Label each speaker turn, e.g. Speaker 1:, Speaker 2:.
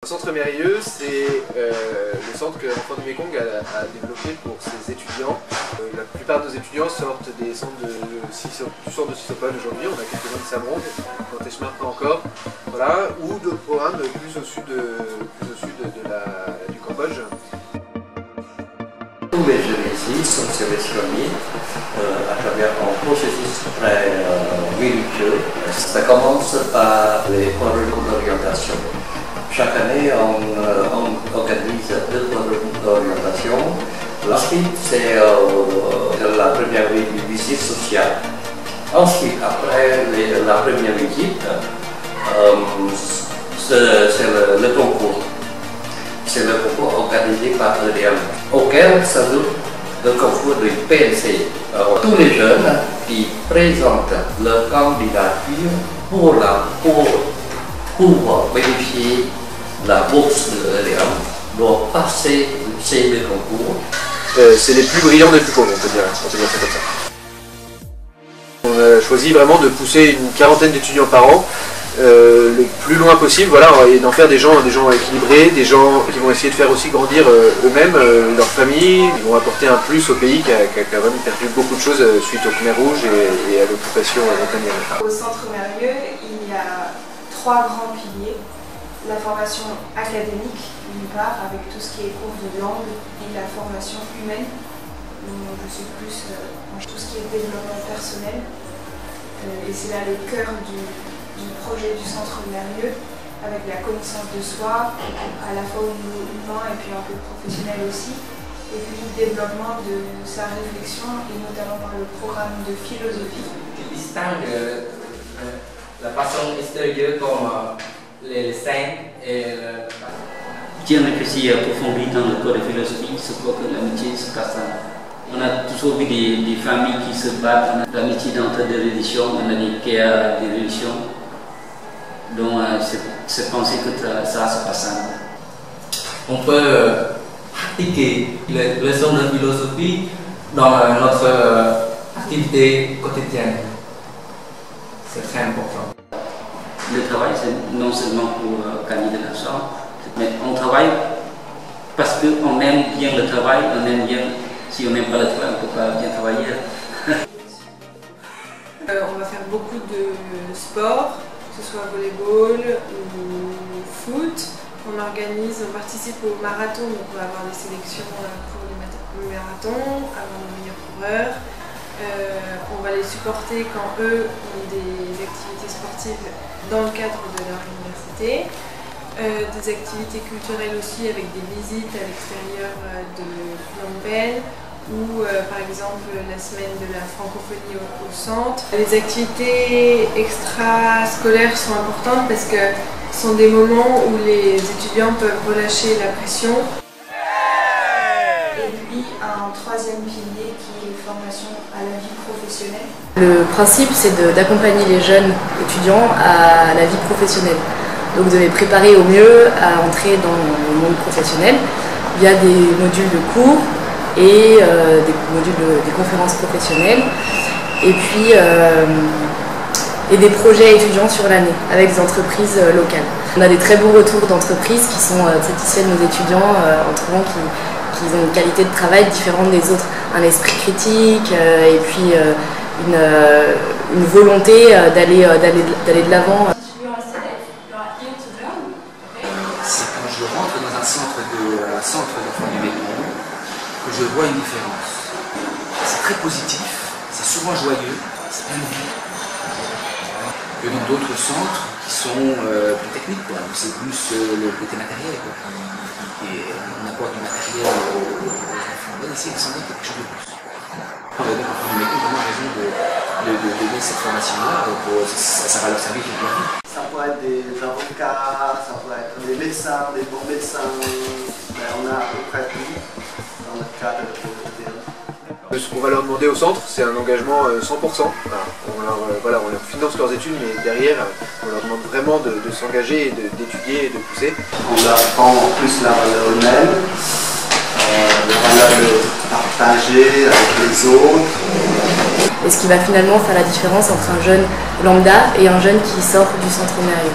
Speaker 1: Le centre Mérieux, c'est le centre que l'Enfant du Mékong a développé pour ses étudiants. La plupart de nos étudiants sortent des centres du centre de Sisopol aujourd'hui. On a quelques-uns de Samrong, dans Techmar pas encore, voilà, ou d'autres programmes plus au sud du Cambodge.
Speaker 2: Tous les jeunes ici sont sélectionnés à travers un processus très minutieux. Ça commence par les programmes d'orientation. Chaque année, on organise 2 programmes d'orientation. Ensuite, c'est la première visite sociale. Ensuite, après la première visite, c'est le concours. C'est le concours organisé par EDM, auquel s'ajoute le concours du PNC. Tous les jeunes qui présentent leur candidature pour bénéficier la bourse de l'EDM doivent passer ces 2 concours.
Speaker 1: C'est les plus brillants des plus pauvres, on peut dire ça comme ça. On a choisi vraiment de pousser une quarantaine d'étudiants par an, le plus loin possible, voilà, et d'en faire des gens équilibrés, des gens qui vont essayer de faire aussi grandir eux-mêmes, leur famille. Ils vont apporter un plus au pays qui a quand même perdu beaucoup de choses suite au Khmer Rouge et à l'occupation iranienne.
Speaker 3: Au centre Mérieux, il y a 3 grands piliers. La formation académique, d'une part, avec tout ce qui est cours de langue, et la formation humaine, où je suis plus dans tout ce qui est développement personnel. Et c'est là le cœur du projet du centre Mérieux, avec la connaissance de soi, à la fois au niveau humain et puis un peu professionnel aussi, et puis le développement de sa réflexion, et notamment par le programme de philosophie.
Speaker 4: Qui distingue la façon extérieure comme les scènes et le...
Speaker 2: Si on est approfondi dans le cours de philosophie, je crois que l'amitié se casse. On a toujours vu des familles qui se battent, l'amitié entre des religions, on a des guerres des religions. Donc c'est penser que ça se passe.
Speaker 4: On peut pratiquer les leçons de philosophie dans notre activité quotidienne. C'est très important.
Speaker 2: Le travail, c'est non seulement pour gagner de l'argent, mais on travaille parce qu'on aime bien le travail, on aime bien. Si on n'aime pas le travail, on ne peut pas bien travailler.
Speaker 3: On va faire beaucoup de sport, que ce soit volleyball ou foot. On participe au marathon, donc on va avoir des sélections pour le marathon, avoir le meilleur coureur. On va les supporter quand eux ont des activités sportives dans le cadre de leur université. Des activités culturelles aussi avec des visites à l'extérieur de Phnom Penh ou par exemple la semaine de la francophonie au centre. Les activités extrascolaires sont importantes parce que ce sont des moments où les étudiants peuvent relâcher la pression. Et puis un 3e pilier qui est formation à la vie professionnelle.
Speaker 5: Le principe, c'est d'accompagner les jeunes étudiants à la vie professionnelle. Donc de les préparer au mieux à entrer dans le monde professionnel via des modules de cours et des conférences professionnelles et puis et des projets étudiants sur l'année avec des entreprises locales. On a des très bons retours d'entreprises qui sont satisfaits de nos étudiants en trouvant qu'ils ont une qualité de travail différente des autres, un esprit critique et puis une volonté d'aller de l'avant.
Speaker 6: C'est quand je rentre dans un centre d'enfants du Mékong que je vois une différence. C'est très positif, c'est souvent joyeux, c'est plein de vie. Que dans d'autres centres qui sont plus techniques, où c'est plus le côté matériel. Et on apporte du matériel aux enfants. On va essayer de s'en donner quelque chose de plus. Donc l'enfant du Mékong a vraiment raison de donner cette formation-là, ça va leur servir toute leur vie.
Speaker 7: Ça pourrait être des avocats, ça pourrait être des médecins, des bons médecins, mais on a à peu près tout dans notre cadre de
Speaker 1: Ce qu'on va leur demander au centre, c'est un engagement 100%. On leur finance leurs études, mais derrière, on leur demande vraiment de s'engager, d'étudier et de pousser.
Speaker 7: On leur apprend en plus la valeur humaine, la valeur de partager avec les autres.
Speaker 5: Et ce qui va finalement faire la différence entre un jeune lambda et un jeune qui sort du centre Mérieux.